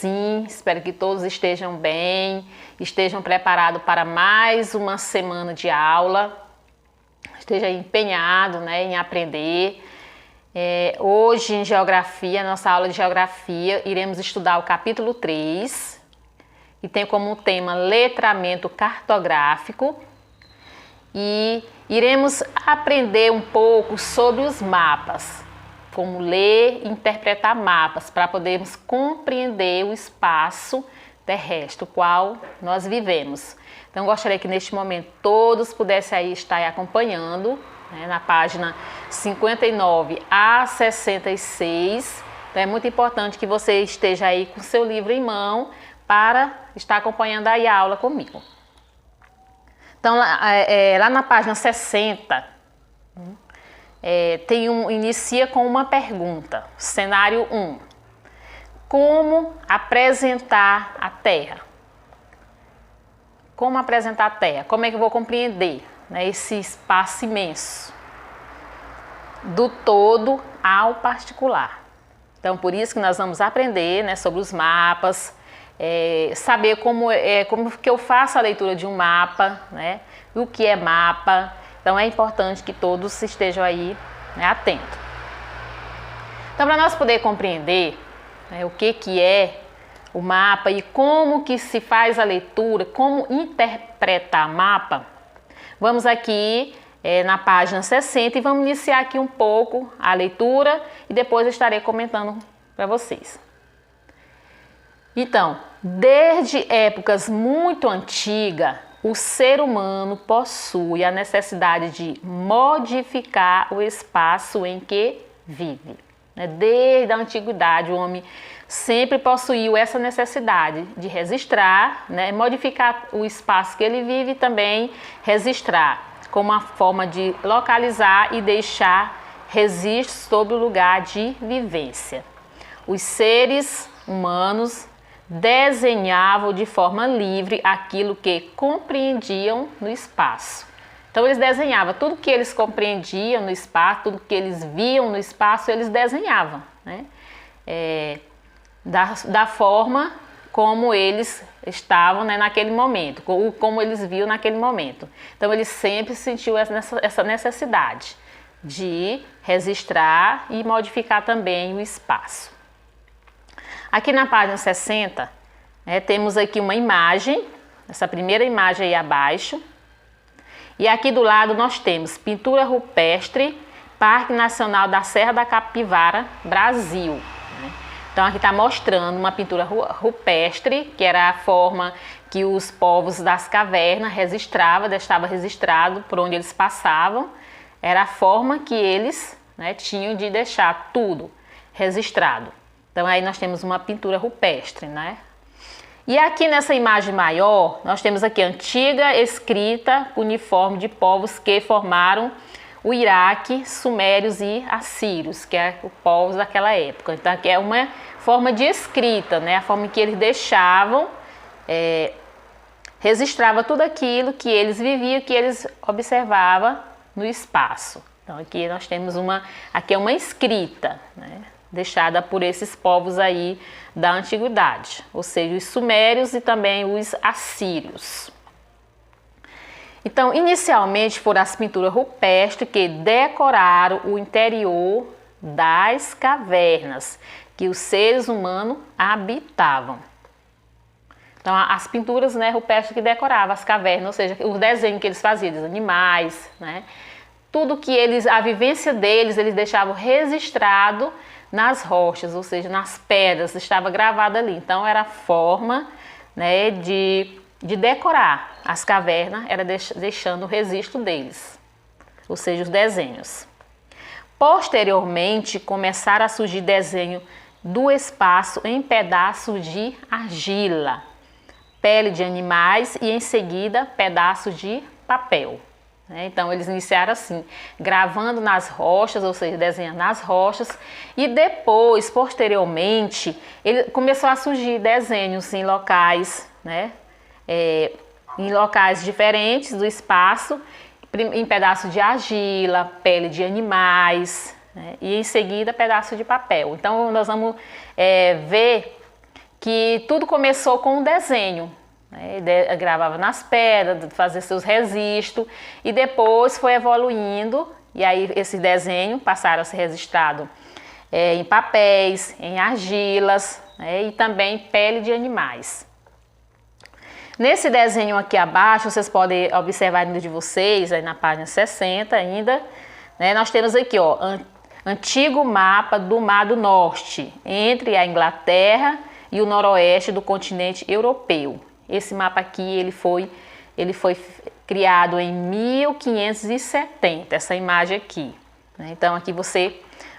sim, espero que todos estejam bem, estejam preparados para mais uma semana de aula, esteja empenhado, né, em aprender. Hoje em Geografia, nossa aula de Geografia, iremos estudar o capítulo 3 e tem como tema letramento cartográfico e iremos aprender um pouco sobre os mapas, como ler e interpretar mapas para podermos compreender o espaço terrestre, o qual nós vivemos. Então, gostaria que neste momento todos pudessem aí estar acompanhando, né, na página 59 a 66. Então, é muito importante que você esteja aí com seu livro em mão para estar acompanhando aí a aula comigo. Então, lá na página 60, inicia com uma pergunta, cenário 1. Como apresentar a Terra? Como apresentar a Terra? Como é que eu vou compreender, né, esse espaço imenso, do todo ao particular? Então, por isso que nós vamos aprender, né, sobre os mapas, saber como que eu faço a leitura de um mapa, né, o que é mapa. Então, é importante que todos estejam aí, né, atentos. Então, para nós poder compreender, né, o que é o mapa e como que se faz a leitura, como interpretar mapa, vamos aqui na página 60 e vamos iniciar aqui um pouco a leitura e depois eu estarei comentando para vocês. Então, desde épocas muito antigas, o ser humano possui a necessidade de modificar o espaço em que vive. Desde a antiguidade, o homem sempre possuiu essa necessidade de registrar, né, modificar o espaço que ele vive e também registrar, como uma forma de localizar e deixar registros sobre o lugar de vivência. Os seres humanos desenhavam de forma livre aquilo que compreendiam no espaço. Então eles desenhavam tudo que eles compreendiam no espaço, tudo que eles viam no espaço, eles desenhavam, né? Da forma como eles estavam, né, naquele momento, como eles viam naquele momento. Então eles sempre sentiu essa necessidade de registrar e modificar também o espaço. Aqui na página 60, né, temos aqui uma imagem, essa primeira imagem aí abaixo. E aqui do lado nós temos pintura rupestre, Parque Nacional da Serra da Capivara, Brasil. Então aqui está mostrando uma pintura rupestre, que era a forma que os povos das cavernas registravam, estava registrado por onde eles passavam. Era a forma que eles, né, tinham de deixar tudo registrado. Então aí nós temos uma pintura rupestre, né? E aqui nessa imagem maior, nós temos aqui a antiga escrita uniforme de povos que formaram o Iraque, sumérios e assírios, que é o povos daquela época. Então aqui é uma forma de escrita, né? A forma que eles deixavam, registrava tudo aquilo que eles viviam, que eles observavam no espaço. Então aqui nós temos aqui é uma escrita, né, deixada por esses povos aí da antiguidade, ou seja, os sumérios e também os assírios. Então, inicialmente foram as pinturas rupestres que decoraram o interior das cavernas que os seres humanos habitavam. Então, as pinturas, né, rupestres que decoravam as cavernas, ou seja, o desenho que eles faziam dos animais, né, tudo que a vivência deles, eles deixavam registrado nas rochas, ou seja, nas pedras, estava gravado ali. Então, era a forma, né, de decorar as cavernas, era deixando o registro deles, ou seja, os desenhos. Posteriormente, começaram a surgir desenho do espaço em pedaços de argila, pele de animais e, em seguida, pedaços de papel. Então eles iniciaram assim, gravando nas rochas, ou seja, desenhando nas rochas, e depois, posteriormente, ele começou a surgir desenhos em locais, né, em locais diferentes do espaço, em pedaços de argila, pele de animais, né, e em seguida pedaços de papel. Então nós vamos ver que tudo começou com um desenho. Ele gravava nas pedras, fazia seus registros e depois foi evoluindo e aí esse desenho passaram a ser registrado em papéis, em argilas, e também pele de animais. Nesse desenho aqui abaixo, vocês podem observar no de vocês, aí na página 60 ainda, né, nós temos aqui, ó, antigo mapa do Mar do Norte, entre a Inglaterra e o noroeste do continente europeu. Esse mapa aqui, ele foi criado em 1570, essa imagem aqui. Então, aqui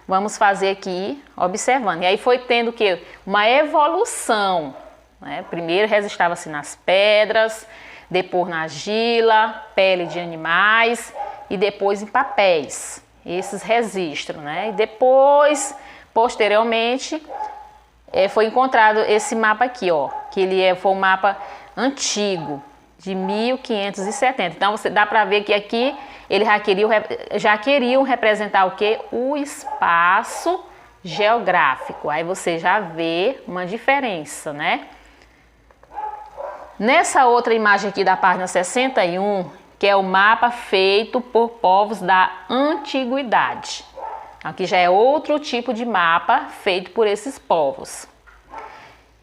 vamos fazer aqui, observando. E aí foi tendo o quê? Uma evolução. Primeiro registrava-se nas pedras, depois na argila, pele de animais e depois em papéis. Esses registros, né? E depois, posteriormente, foi encontrado esse mapa aqui, ó, que foi um mapa antigo, de 1570. Então, dá para ver que aqui eles já queriam representar o quê? O espaço geográfico. Aí você já vê uma diferença, né? Nessa outra imagem aqui da página 61, que é o mapa feito por povos da antiguidade. Aqui já é outro tipo de mapa feito por esses povos.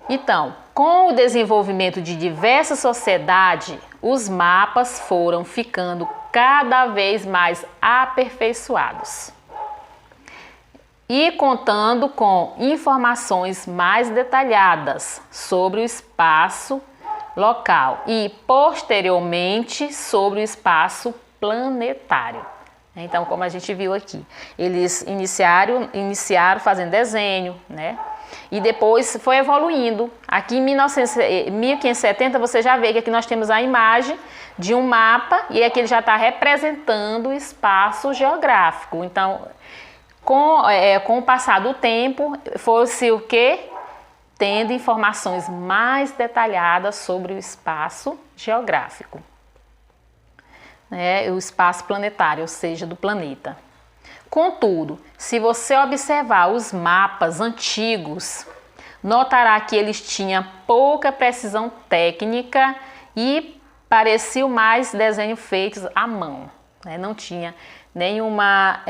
Então, com o desenvolvimento de diversas sociedades, os mapas foram ficando cada vez mais aperfeiçoados e contando com informações mais detalhadas sobre o espaço local e posteriormente sobre o espaço planetário. Então, como a gente viu aqui, eles iniciaram fazendo desenho, né? E depois foi evoluindo. Aqui em 1570 você já vê que aqui nós temos a imagem de um mapa e aqui ele já está representando o espaço geográfico. Então, com o passar do tempo, foi-se o quê? Tendo informações mais detalhadas sobre o espaço geográfico, o espaço planetário, ou seja, do planeta. Contudo, se você observar os mapas antigos, notará que eles tinham pouca precisão técnica e pareciam mais desenhos feitos à mão. Não tinha nenhuma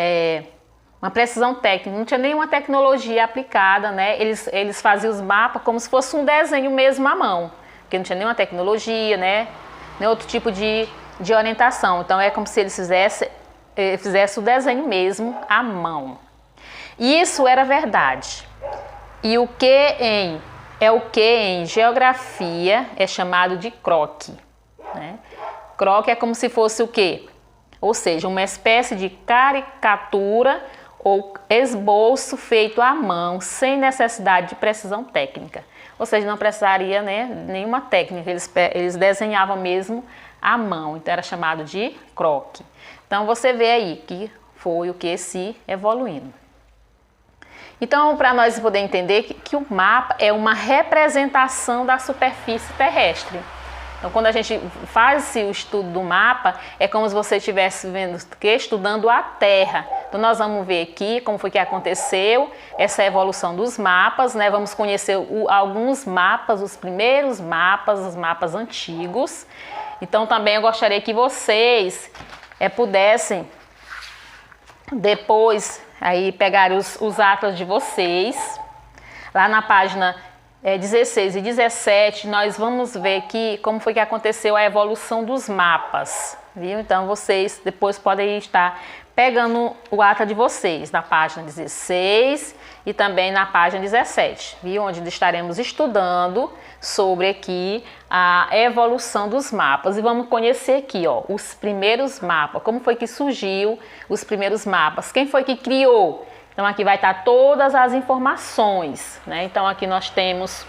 uma precisão técnica, não tinha nenhuma tecnologia aplicada, né? Eles faziam os mapas como se fosse um desenho mesmo à mão, porque não tinha nenhuma tecnologia, né? Nem outro tipo de orientação. Então é como se eles fizessem o desenho mesmo à mão. Isso era verdade. E o que em geografia é chamado de croque, né? Croque é como se fosse o quê? Ou seja, uma espécie de caricatura ou esboço feito à mão, sem necessidade de precisão técnica. Ou seja, não precisaria, né, nenhuma técnica, eles desenhavam mesmo à mão, então era chamado de croque. Então você vê aí que foi o que se evoluindo. Então, para nós poder entender que o mapa é uma representação da superfície terrestre. Então, quando a gente faz o estudo do mapa, é como se você estivesse estudando a Terra. Então, nós vamos ver aqui como foi que aconteceu essa evolução dos mapas, né? Vamos conhecer alguns mapas, os primeiros mapas, os mapas antigos. Então, também eu gostaria que vocês pudessem depois aí pegar os atlas de vocês, lá na página 16 e 17, nós vamos ver aqui como foi que aconteceu a evolução dos mapas, viu? Então, vocês depois podem estar pegando o atlas de vocês, na página 16 e também na página 17, viu? Onde estaremos estudando sobre aqui a evolução dos mapas. E vamos conhecer aqui, ó, os primeiros mapas, como foi que surgiu os primeiros mapas, quem foi que criou. Então, aqui vai estar todas as informações, né? Então, aqui nós temos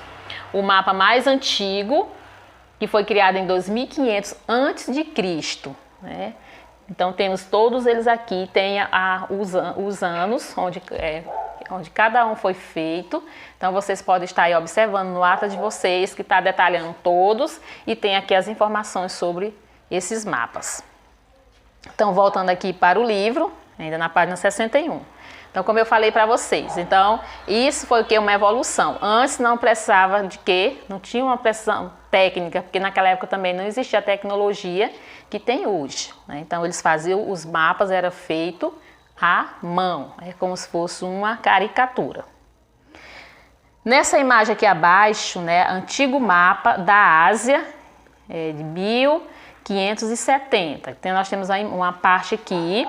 o mapa mais antigo, que foi criado em 2500 a.C., né? Então, temos todos eles aqui, tem os anos, onde cada um foi feito. Então, vocês podem estar aí observando no atlas de vocês, que está detalhando todos, e tem aqui as informações sobre esses mapas. Então, voltando aqui para o livro, ainda na página 61. Então, como eu falei para vocês, então isso foi o que? Uma evolução. Antes não precisava de quê? Não tinha uma precisão técnica, porque naquela época também não existia a tecnologia que tem hoje, né? Então eles faziam, os mapas era feito à mão, é como se fosse uma caricatura. Nessa imagem aqui abaixo, né, antigo mapa da Ásia, de 1570. Então nós temos aí uma parte aqui,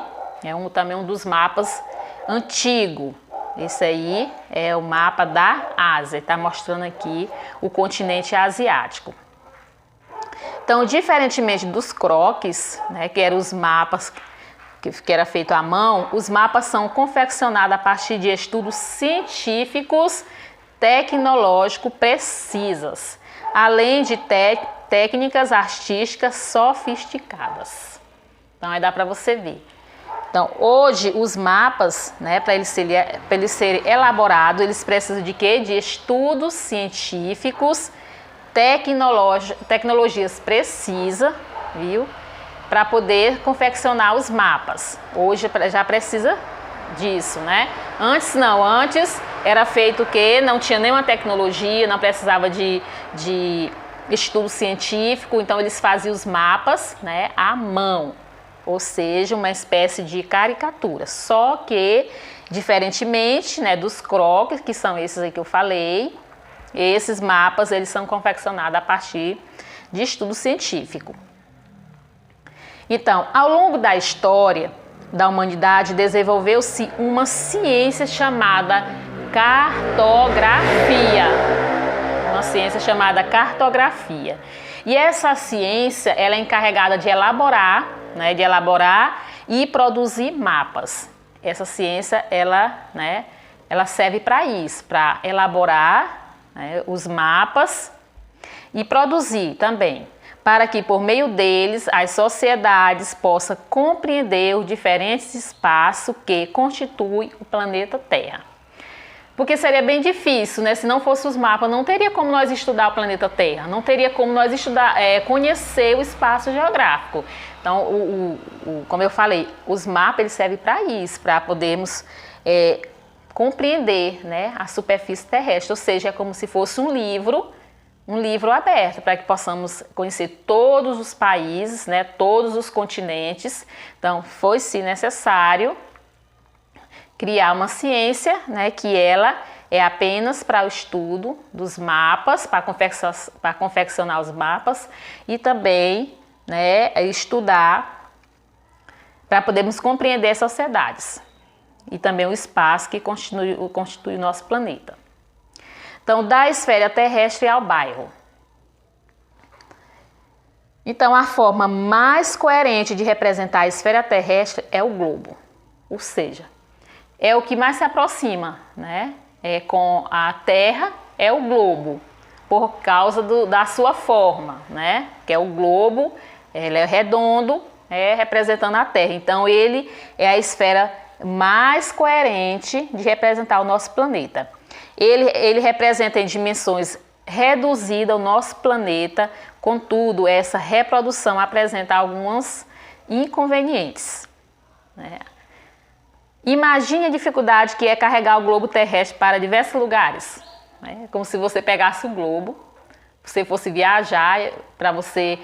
também um dos mapas antigo. Esse aí é o mapa da Ásia, está mostrando aqui o continente asiático. Então, diferentemente dos croquis, né, que eram os mapas que era feito à mão, os mapas são confeccionados a partir de estudos científicos tecnológicos precisas, além de técnicas artísticas sofisticadas. Então, aí dá para você ver. Então, hoje, os mapas, né, para eles serem elaborados, eles precisam de quê? De estudos científicos, tecnologias precisas, viu? Para poder confeccionar os mapas. Hoje já precisa disso, né? Antes não, antes era feito o quê? Não tinha nenhuma tecnologia, não precisava de estudo científico, então eles faziam os mapas, né, à mão. Ou seja, uma espécie de caricatura, só que, diferentemente, né, dos croquis, que são esses aí que eu falei, esses mapas eles são confeccionados a partir de estudo científico. Então, ao longo da história da humanidade, desenvolveu-se uma ciência chamada cartografia. Uma ciência chamada cartografia. E essa ciência ela é encarregada de elaborar, né, e produzir mapas. Essa ciência ela serve para isso, para elaborar, né, os mapas e produzir também, para que por meio deles as sociedades possam compreender os diferentes espaços que constituem o planeta Terra. Porque seria bem difícil, né? Se não fosse os mapas, não teria como nós estudar o planeta Terra, não teria como nós conhecer o espaço geográfico. Então, como eu falei, os mapas eles servem para isso, para podermos compreender, né, a superfície terrestre, ou seja, é como se fosse um livro aberto, para que possamos conhecer todos os países, né, todos os continentes. Então, foi-se necessário criar uma ciência, né, que ela é apenas para o estudo dos mapas, para confeccionar os mapas e também, né, estudar para podermos compreender as sociedades e também o espaço que constitui o nosso planeta. Então, da esfera terrestre ao bairro. Então, a forma mais coerente de representar a esfera terrestre é o globo, ou seja, é o que mais se aproxima, né, com a Terra, é o globo, por causa da sua forma, né, que é o globo, ele é redondo, representando a Terra. Então, ele é a esfera mais coerente de representar o nosso planeta. Ele representa em dimensões reduzidas o nosso planeta, contudo, essa reprodução apresenta alguns inconvenientes, né? Imagine a dificuldade que é carregar o globo terrestre para diversos lugares, né? Como se você pegasse o globo, você fosse viajar, para você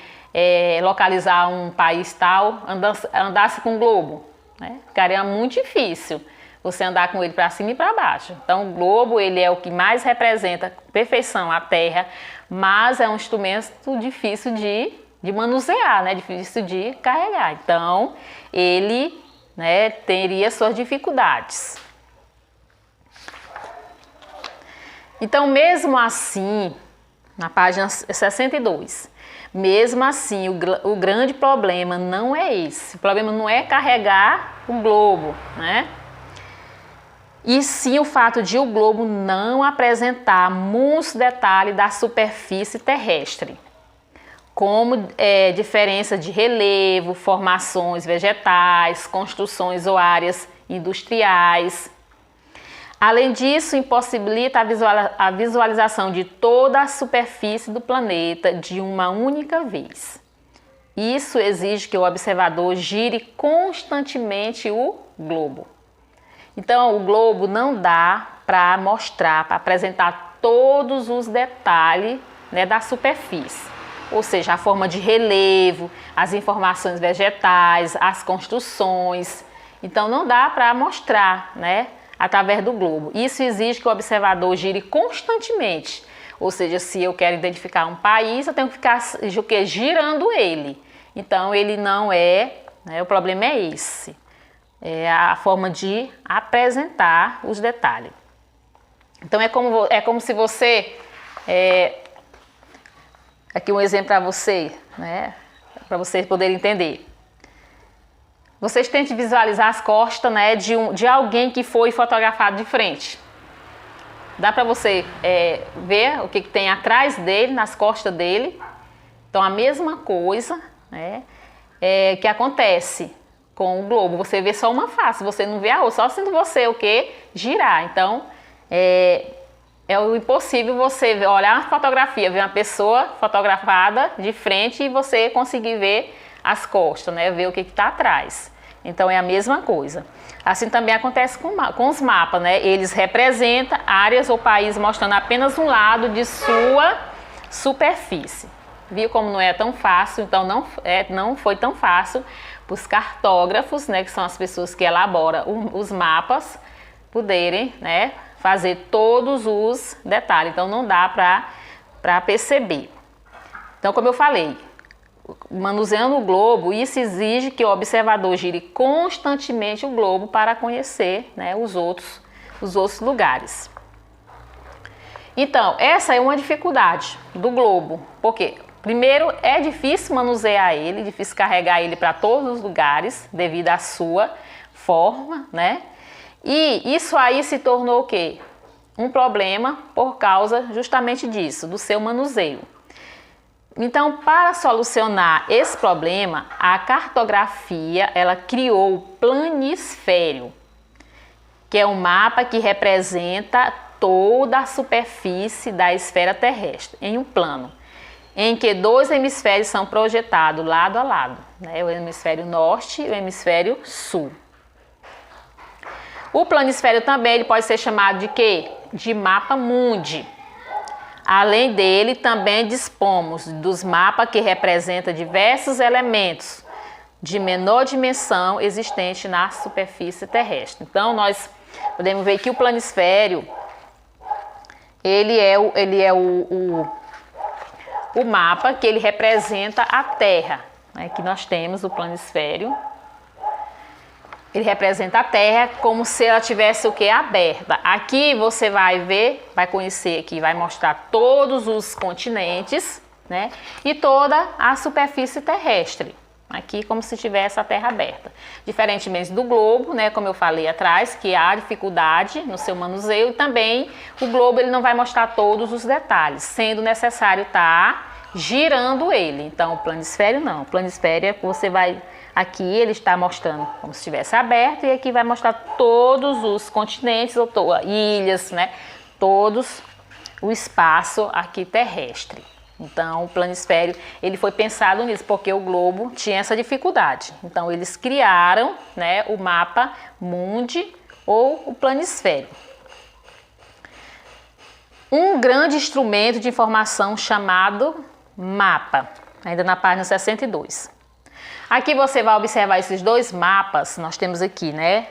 localizar um país tal, andasse com o globo, né? Ficaria muito difícil você andar com ele para cima e para baixo. Então, o globo ele é o que mais representa perfeição a Terra, mas é um instrumento difícil de manusear, né? Difícil de carregar. Então, ele, né, teria suas dificuldades. Então, mesmo assim, na página 62, mesmo assim, o grande problema não é esse. O problema não é carregar o globo, né? E sim o fato de o globo não apresentar muitos detalhes da superfície terrestre, como diferença de relevo, formações vegetais, construções ou áreas industriais. Além disso, impossibilita a visualização de toda a superfície do planeta de uma única vez. Isso exige que o observador gire constantemente o globo. Então, o globo não dá para mostrar, para apresentar todos os detalhes, né, da superfície. Ou seja, a forma de relevo, as informações vegetais, as construções. Então, não dá para mostrar, né, através do globo. Isso exige que o observador gire constantemente. Ou seja, se eu quero identificar um país, eu tenho que ficar girando ele. Então, ele não é, né, o problema é esse. É a forma de apresentar os detalhes. Então, é como se você... aqui um exemplo para você, né, para vocês poderem entender. Vocês tentem visualizar as costas, né, de alguém que foi fotografado de frente. Dá para você ver o que tem atrás dele, nas costas dele. Então, a mesma coisa, né, que acontece com o globo. Você vê só uma face, você não vê a outra, só sendo você girar. Então, é o impossível você olhar uma fotografia, ver uma pessoa fotografada de frente e você conseguir ver as costas, né? Ver o que está atrás. Então, é a mesma coisa. Assim também acontece com os mapas, né? Eles representam áreas ou países mostrando apenas um lado de sua superfície. Viu como não é tão fácil? Então, não foi tão fácil para os cartógrafos, né? Que são as pessoas que elaboram os mapas, poderem, né, fazer todos os detalhes. Então, não dá para perceber. Então, como eu falei, manuseando o globo, isso exige que o observador gire constantemente o globo para conhecer, né, os outros lugares. Então, essa é uma dificuldade do globo. Por quê? Primeiro, é difícil manusear ele, difícil carregar ele para todos os lugares, devido à sua forma, né? E isso aí se tornou o quê? Um problema por causa justamente disso, do seu manuseio. Então, para solucionar esse problema, a cartografia, ela criou o planisfério, que é um mapa que representa toda a superfície da esfera terrestre, em um plano, em que 2 hemisférios são projetados lado a lado, né? O hemisfério norte e o hemisfério sul. O planisfério também ele pode ser chamado de quê? De mapa mundi. Além dele, também dispomos dos mapas que representam diversos elementos de menor dimensão existentes na superfície terrestre. Então, nós podemos ver que o planisfério, ele é o mapa que ele representa a Terra. Aqui nós temos o planisfério. Ele representa a Terra como se ela tivesse o que? Aberta. Aqui você vai ver, vai conhecer aqui, vai mostrar todos os continentes, né? E toda a superfície terrestre. Aqui como se tivesse a Terra aberta. Diferentemente do globo, né? Como eu falei atrás, que há dificuldade no seu manuseio. E também o globo ele não vai mostrar todos os detalhes, sendo necessário estar girando ele. Então o planisfério não. O planisfério é que você vai... Aqui ele está mostrando como se estivesse aberto e aqui vai mostrar todos os continentes, ou ilhas, né? Todos o espaço aqui terrestre. Então, o planisfério, ele foi pensado nisso, porque o globo tinha essa dificuldade. Então, eles criaram, né, o mapa mundi ou o planisfério. Um grande instrumento de informação chamado mapa, ainda na página 62. Aqui você vai observar esses 2 mapas, nós temos aqui, né,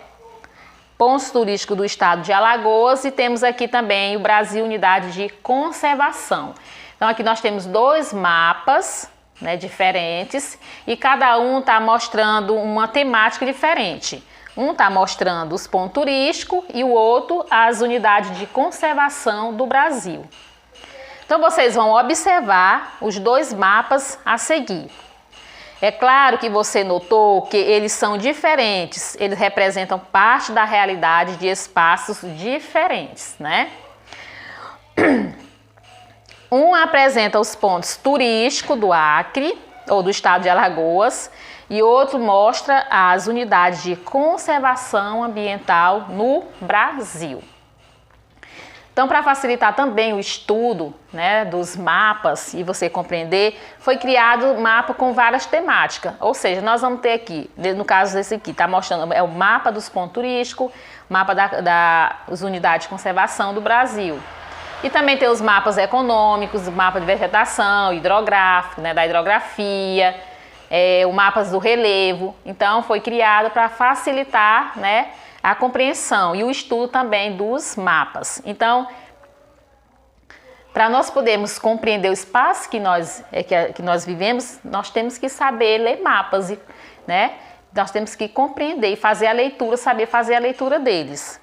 pontos turísticos do estado de Alagoas e temos aqui também o Brasil Unidade de Conservação. Então aqui nós temos 2 mapas, né, diferentes e cada um está mostrando uma temática diferente. Um está mostrando os pontos turísticos e o outro as unidades de conservação do Brasil. Então vocês vão observar os 2 mapas a seguir. É claro que você notou que eles são diferentes, eles representam parte da realidade de espaços diferentes, né? Um apresenta os pontos turísticos do Acre, ou do estado de Alagoas, e outro mostra as unidades de conservação ambiental no Brasil. Então, para facilitar também o estudo, né, dos mapas e você compreender, foi criado um mapa com várias temáticas. Ou seja, nós vamos ter aqui, no caso desse aqui, está mostrando, é o mapa dos pontos turísticos, mapa das unidades de conservação do Brasil. E também tem os mapas econômicos, o mapa de vegetação, hidrográfico, né, da hidrografia, o mapas do relevo. Então, foi criado para facilitar, né, a compreensão e o estudo também dos mapas. Então, para nós podermos compreender o espaço que nós vivemos, nós temos que saber ler mapas, né? Nós temos que compreender e fazer a leitura, saber fazer a leitura deles.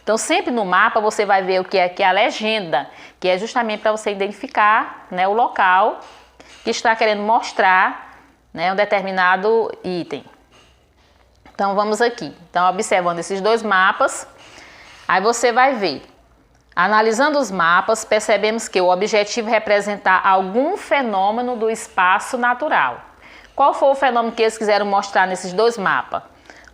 Então, sempre no mapa você vai ver o que é a legenda, que é justamente para você identificar, né, o local que está querendo mostrar, né, um determinado item. Então, vamos aqui. Então, observando esses dois mapas, aí você vai ver. Analisando os mapas, percebemos que o objetivo é representar algum fenômeno do espaço natural. Qual foi o fenômeno que eles quiseram mostrar nesses dois mapas?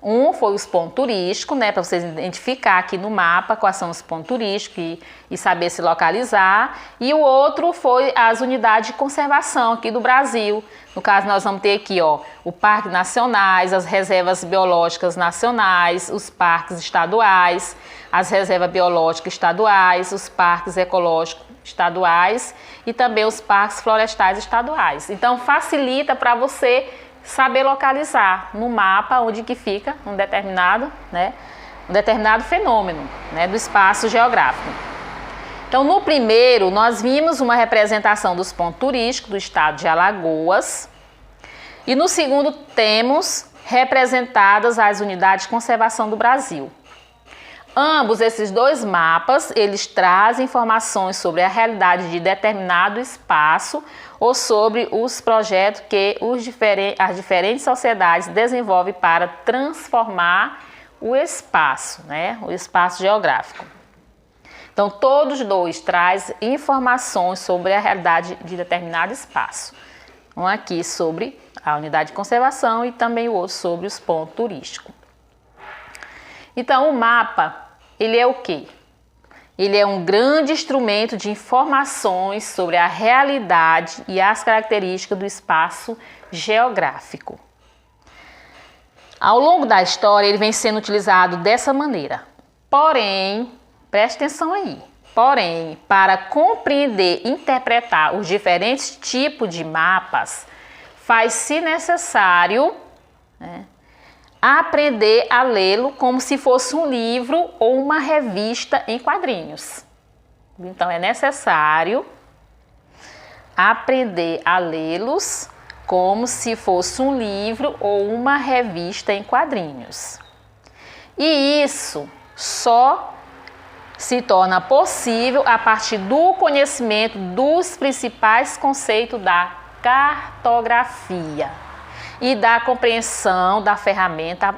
Um foi os pontos turísticos, né, para vocês identificar aqui no mapa quais são os pontos turísticos e saber se localizar. E o outro foi as unidades de conservação aqui do Brasil. No caso, nós vamos ter aqui, ó, o Parque Nacionais, as reservas biológicas nacionais, os parques estaduais, as reservas biológicas estaduais, os parques ecológicos estaduais e também os parques florestais estaduais. Então, facilita para você saber localizar no mapa onde que fica um determinado fenômeno, né, do espaço geográfico. Então, no primeiro, nós vimos uma representação dos pontos turísticos do estado de Alagoas. E no segundo, temos representadas as unidades de conservação do Brasil. Ambos esses dois mapas, eles trazem informações sobre a realidade de determinado espaço ou sobre os projetos que as diferentes sociedades desenvolvem para transformar o espaço, né? O espaço geográfico. Então, todos dois trazem informações sobre a realidade de determinado espaço. Um aqui sobre a unidade de conservação e também o outro sobre os pontos turísticos. Então, o mapa, ele é o quê? Ele é um grande instrumento de informações sobre a realidade e as características do espaço geográfico. Ao longo da história, ele vem sendo utilizado dessa maneira. Porém, preste atenção aí. Porém, para compreender e interpretar os diferentes tipos de mapas, faz-se necessário, né, aprender a lê-lo como se fosse um livro ou uma revista em quadrinhos. Então, é necessário aprender a lê-los como se fosse um livro ou uma revista em quadrinhos. E isso só se torna possível a partir do conhecimento dos principais conceitos da cartografia e da compreensão da ferramenta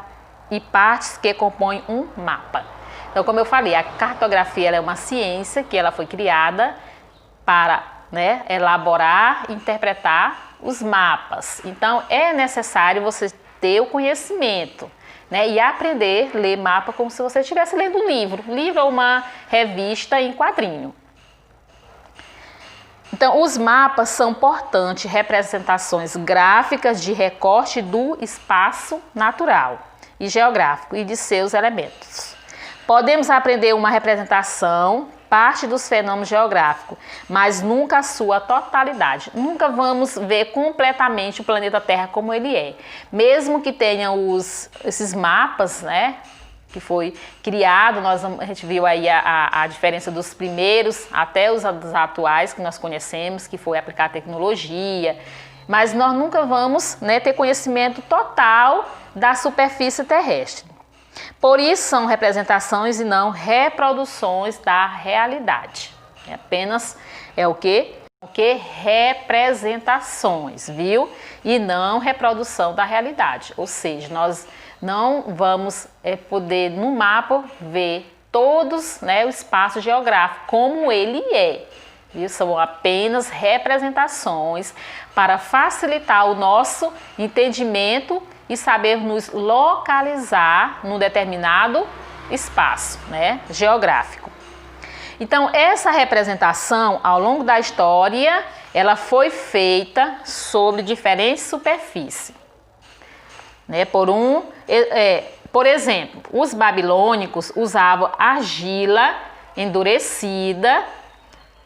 e partes que compõem um mapa. Então, como eu falei, a cartografia ela é uma ciência que ela foi criada para, né, elaborar e interpretar os mapas. Então, é necessário você ter o conhecimento, né, e aprender a ler mapa como se você estivesse lendo um livro. Livro é uma revista em quadrinho. Então, os mapas são importantes representações gráficas de recorte do espaço natural e geográfico e de seus elementos. Podemos aprender uma representação, parte dos fenômenos geográficos, mas nunca a sua totalidade. Nunca vamos ver completamente o planeta Terra como ele é. Mesmo que tenha esses mapas, né, que foi criado, a gente viu aí a diferença dos primeiros até os atuais que nós conhecemos, que foi aplicar tecnologia, mas nós nunca vamos, né, ter conhecimento total da superfície terrestre. Por isso são representações e não reproduções da realidade. Apenas é o que? Representações, viu? E não reprodução da realidade. Ou seja, nós não vamos poder no mapa ver todos, né, o espaço geográfico como ele é. Viu? São apenas representações para facilitar o nosso entendimento e saber nos localizar num determinado espaço, né, geográfico. Então, essa representação, ao longo da história, ela foi feita sobre diferentes superfícies. Né? Por exemplo, os babilônicos usavam argila endurecida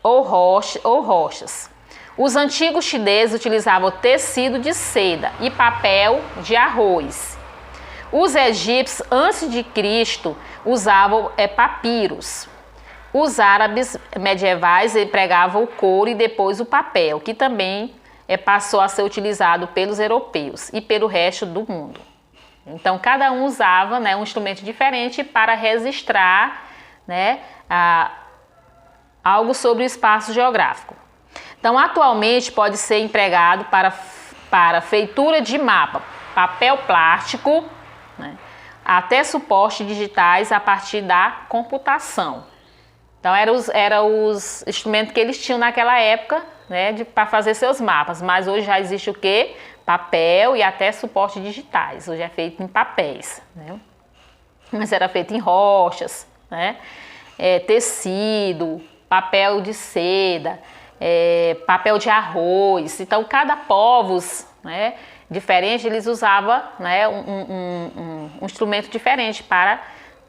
ou rochas. Os antigos chineses utilizavam tecido de seda e papel de arroz. Os egípcios, antes de Cristo, usavam papiros. Os árabes medievais empregavam o couro e depois o papel, que também passou a ser utilizado pelos europeus e pelo resto do mundo. Então, cada um usava, né, um instrumento diferente para registrar, né, algo sobre o espaço geográfico. Então, atualmente pode ser empregado para feitura de mapa, papel plástico, né, até suportes digitais a partir da computação. Então, eram os instrumentos que eles tinham naquela época, né, para fazer seus mapas. Mas hoje já existe o quê? Papel e até suportes digitais. Hoje é feito em papéis, né? Mas era feito em rochas, né? Tecido, papel de seda, papel de arroz. Então, cada povos, né, diferente, eles usavam, né, um instrumento diferente para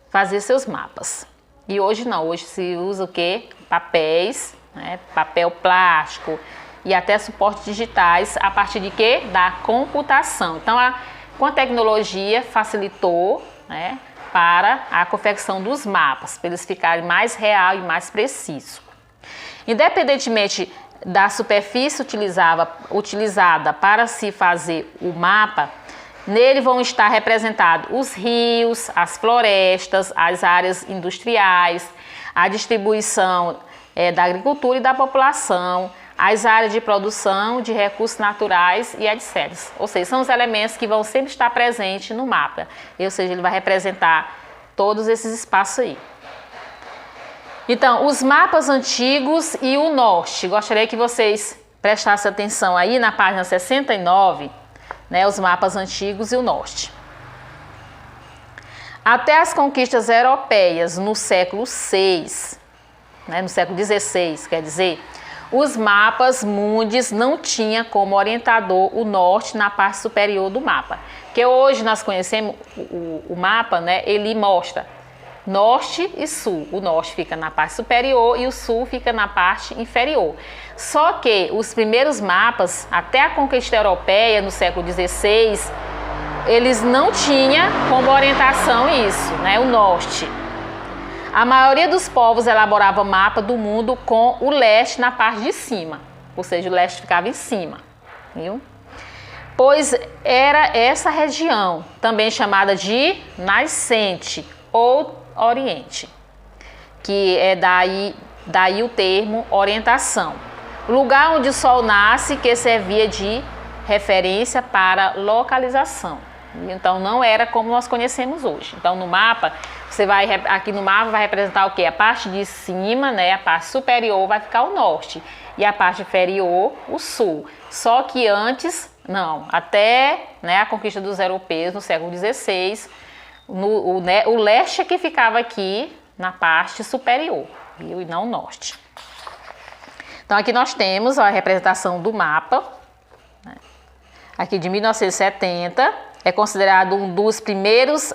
fazer seus mapas. E hoje não, hoje se usa o quê? Papéis, né, papel plástico e até suportes digitais a partir de quê? Da computação. Então, com a tecnologia facilitou, né, para a confecção dos mapas, para eles ficarem mais real e mais precisos. Independentemente da superfície utilizada para se fazer o mapa, nele vão estar representados os rios, as florestas, as áreas industriais, a distribuição da agricultura e da população, as áreas de produção de recursos naturais e etc. Ou seja, são os elementos que vão sempre estar presentes no mapa. Ou seja, ele vai representar todos esses espaços aí. Então, os mapas antigos e o norte. Gostaria que vocês prestassem atenção aí na página 69, né, os mapas antigos e o norte. Até as conquistas europeias no século VI, né, no século XVI, quer dizer, os mapas mundis não tinham como orientador o norte na parte superior do mapa. Porque hoje nós conhecemos o mapa, né, ele mostra norte e sul. O norte fica na parte superior e o sul fica na parte inferior. Só que os primeiros mapas, até a conquista europeia no século XVI, eles não tinham como orientação isso, né, o norte. A maioria dos povos elaborava mapa do mundo com o leste na parte de cima, ou seja, o leste ficava em cima, viu? Pois era essa região, também chamada de nascente ou oriente, que é daí o termo orientação. Lugar onde o sol nasce, que servia de referência para localização. Então não era como nós conhecemos hoje. Então no mapa, aqui no mapa vai representar o quê? A parte de cima, né, a parte superior vai ficar o norte e a parte inferior o sul. Só que antes, não, até, né, a conquista dos europeus no século XVI, o leste é que ficava aqui na parte superior, viu? E não o norte. Então aqui nós temos a representação do mapa, né, aqui de 1970. É considerado um dos primeiros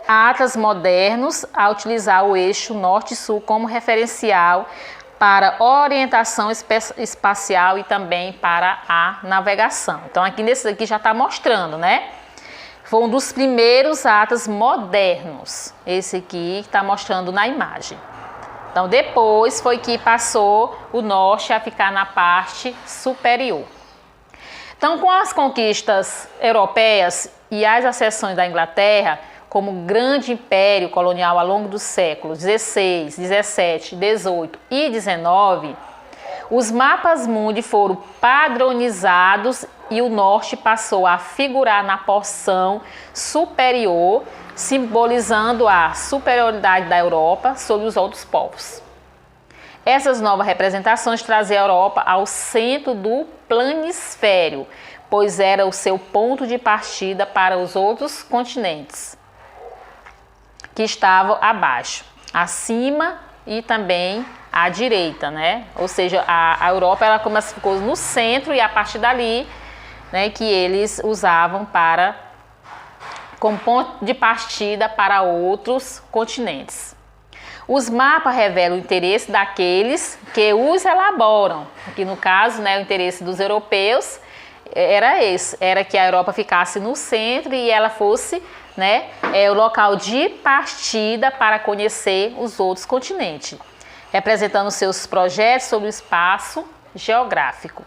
atlas modernos a utilizar o eixo norte-sul como referencial para orientação espacial e também para a navegação. Então aqui nesse aqui já está mostrando, né? Foi um dos primeiros atlas modernos, esse aqui está mostrando na imagem. Então depois foi que passou o norte a ficar na parte superior. Então, com as conquistas europeias e as acessões da Inglaterra como grande império colonial ao longo dos séculos XVI, XVII, XVIII e XIX, os mapas mundi foram padronizados e o norte passou a figurar na porção superior, simbolizando a superioridade da Europa sobre os outros povos. Essas novas representações traziam a Europa ao centro do planisfério, pois era o seu ponto de partida para os outros continentes que estavam abaixo. Acima e também à direita, né? Ou seja, a Europa ela ficou no centro e a partir dali, né, que eles usavam como ponto de partida para outros continentes. Os mapas revelam o interesse daqueles que os elaboram. Aqui no caso, né, o interesse dos europeus era esse, era que a Europa ficasse no centro e ela fosse, né, o local de partida para conhecer os outros continentes, representando seus projetos sobre o espaço geográfico.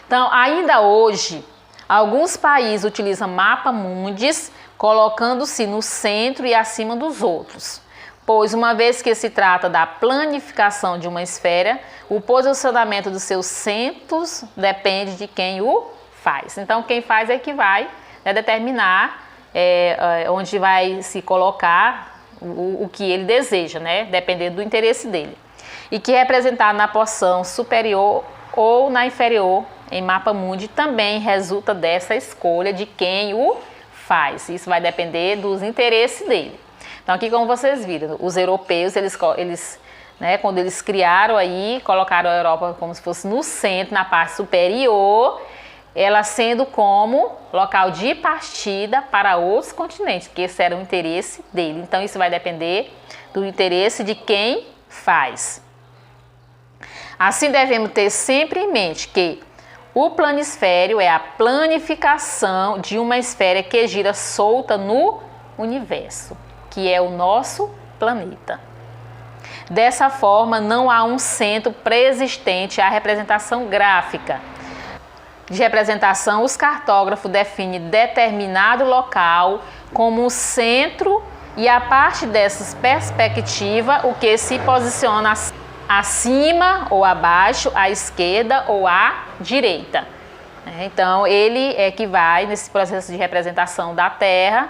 Então, ainda hoje, alguns países utilizam mapa-mundis, colocando-se no centro e acima dos outros. Pois, uma vez que se trata da planificação de uma esfera, o posicionamento dos seus centros depende de quem o faz. Então, quem faz é que vai, né, determinar onde vai se colocar o que ele deseja, né, dependendo do interesse dele. E que representar na porção superior ou na inferior em mapa-mundi também resulta dessa escolha de quem o faz. Isso vai depender dos interesses dele. Então, aqui, como vocês viram, os europeus, eles né, quando eles criaram aí, colocaram a Europa como se fosse no centro, na parte superior, ela sendo como local de partida para outros continentes, que esse era o interesse dele. Então, isso vai depender do interesse de quem faz. Assim, devemos ter sempre em mente que o planisfério é a planificação de uma esfera que gira solta no universo, que é o nosso planeta. Dessa forma, não há um centro pré-existente à representação gráfica. De representação, os cartógrafos definem determinado local como o centro e, a partir dessas perspectivas, o que se posiciona acima ou abaixo, à esquerda ou à direita. Então, ele é que vai, nesse processo de representação da Terra,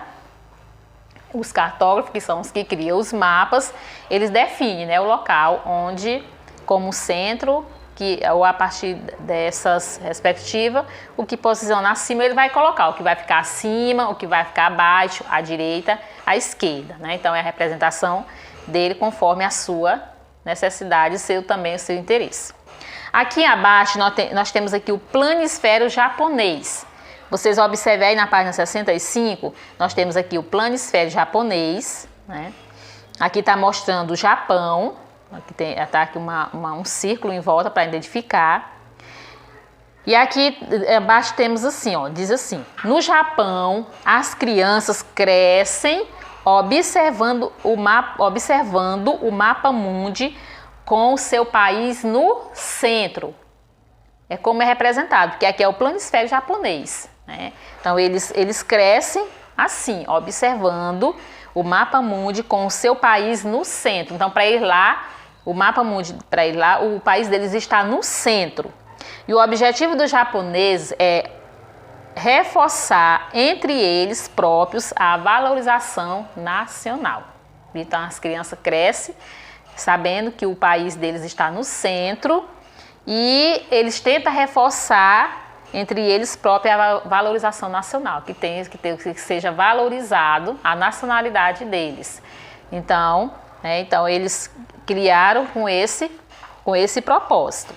os cartógrafos, que são os que criam os mapas, eles definem, né, o local onde, como centro, ou a partir dessas perspectivas, o que posiciona acima ele vai colocar, o que vai ficar acima, o que vai ficar abaixo, à direita, à esquerda, né? Então, é a representação dele conforme a sua necessidade e também o seu interesse. Aqui abaixo nós temos aqui o planisfério japonês. Vocês observem aí na página 65, nós temos aqui o planisfério japonês, né? Aqui está mostrando o Japão, aqui está aqui um círculo em volta para identificar. E aqui abaixo temos assim, ó, diz assim: no Japão, as crianças crescem observando o mapa-mundi com o seu país no centro. É como é representado, porque aqui é o planisfério japonês, né? Então, eles crescem assim, observando o mapa-mundi com o seu país no centro. Então, para ir lá, o mapa-mundi, para ir lá, o país deles está no centro. E o objetivo dos japoneses é reforçar entre eles próprios a valorização nacional. Então, as crianças crescem sabendo que o país deles está no centro e eles tentam reforçar entre eles próprios a valorização nacional, que seja valorizado a nacionalidade deles. Então, então eles criaram com esse propósito.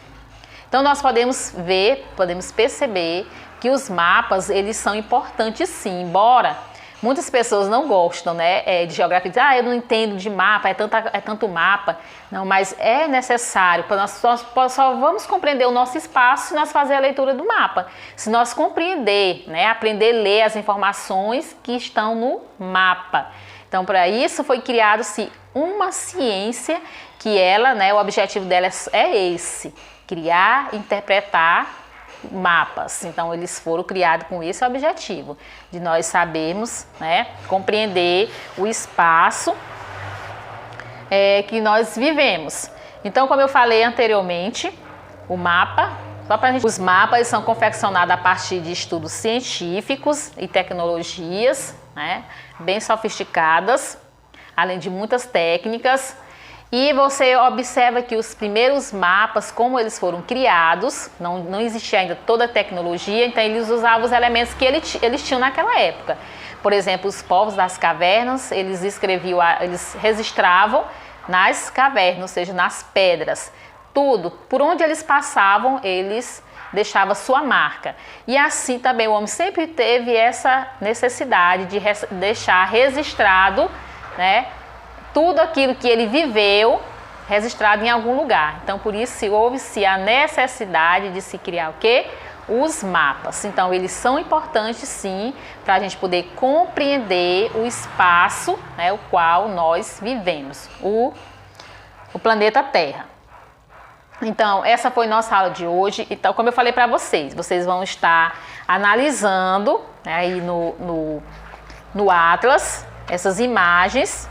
Então, nós podemos perceber que os mapas, eles são importantes sim, embora muitas pessoas não gostam, né, de geografia, dizem, eu não entendo de mapa, é tanto mapa. Não, mas é necessário, nós só vamos compreender o nosso espaço se nós fazermos a leitura do mapa. Se nós compreender, né, aprender a ler as informações que estão no mapa. Então, para isso foi criado-se uma ciência que ela, né, o objetivo dela é esse, criar, interpretar mapas. Então, eles foram criados com esse objetivo, de nós sabermos, né, compreender o espaço que nós vivemos. Então, como eu falei anteriormente, o mapa, os mapas são confeccionados a partir de estudos científicos e tecnologias, né, bem sofisticadas, além de muitas técnicas. E você observa que os primeiros mapas, como eles foram criados, não existia ainda toda a tecnologia, então eles usavam os elementos que eles tinham naquela época. Por exemplo, os povos das cavernas, eles registravam nas cavernas, ou seja, nas pedras. Tudo, por onde eles passavam, eles deixavam sua marca. E assim também o homem sempre teve essa necessidade de deixar registrado, né, tudo aquilo que ele viveu, registrado em algum lugar. Então, por isso, houve-se a necessidade de se criar o quê? Os mapas. Então, eles são importantes, sim, para a gente poder compreender o espaço, né, o qual nós vivemos, o planeta Terra. Então, essa foi nossa aula de hoje. Então, como eu falei para vocês, vocês vão estar analisando, né, aí no Atlas essas imagens,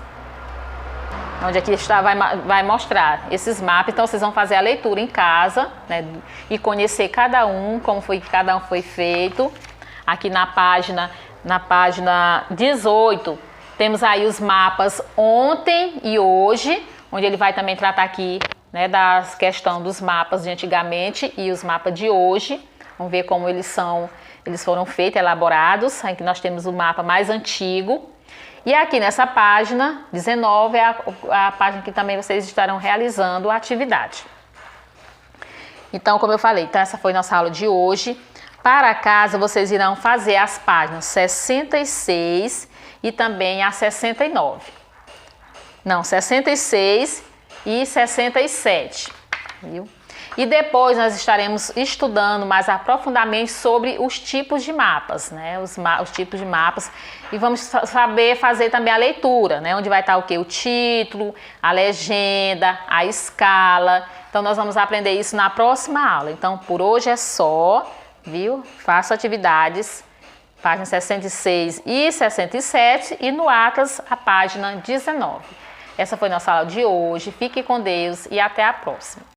onde aqui está, vai mostrar esses mapas. Então, vocês vão fazer a leitura em casa, né, e conhecer cada um, como foi que cada um foi feito. Aqui na página 18, temos aí os mapas ontem e hoje, onde ele vai também tratar aqui, né, da questão dos mapas de antigamente e os mapas de hoje. Vamos ver como eles foram feitos, elaborados. Aqui nós temos o mapa mais antigo. E aqui nessa página 19 é a página que também vocês estarão realizando a atividade. Então, como eu falei, então essa foi nossa aula de hoje. Para casa, vocês irão fazer as páginas 66 e também a 69. Não, 66 e 67, viu? E depois nós estaremos estudando mais aprofundadamente sobre os tipos de mapas, né? Os tipos de mapas. E vamos saber fazer também a leitura, né? Onde vai estar o quê? O título, a legenda, a escala. Então nós vamos aprender isso na próxima aula. Então por hoje é só, viu? Faça atividades, página 66 e 67 e no Atlas a página 19. Essa foi nossa aula de hoje. Fique com Deus e até a próxima.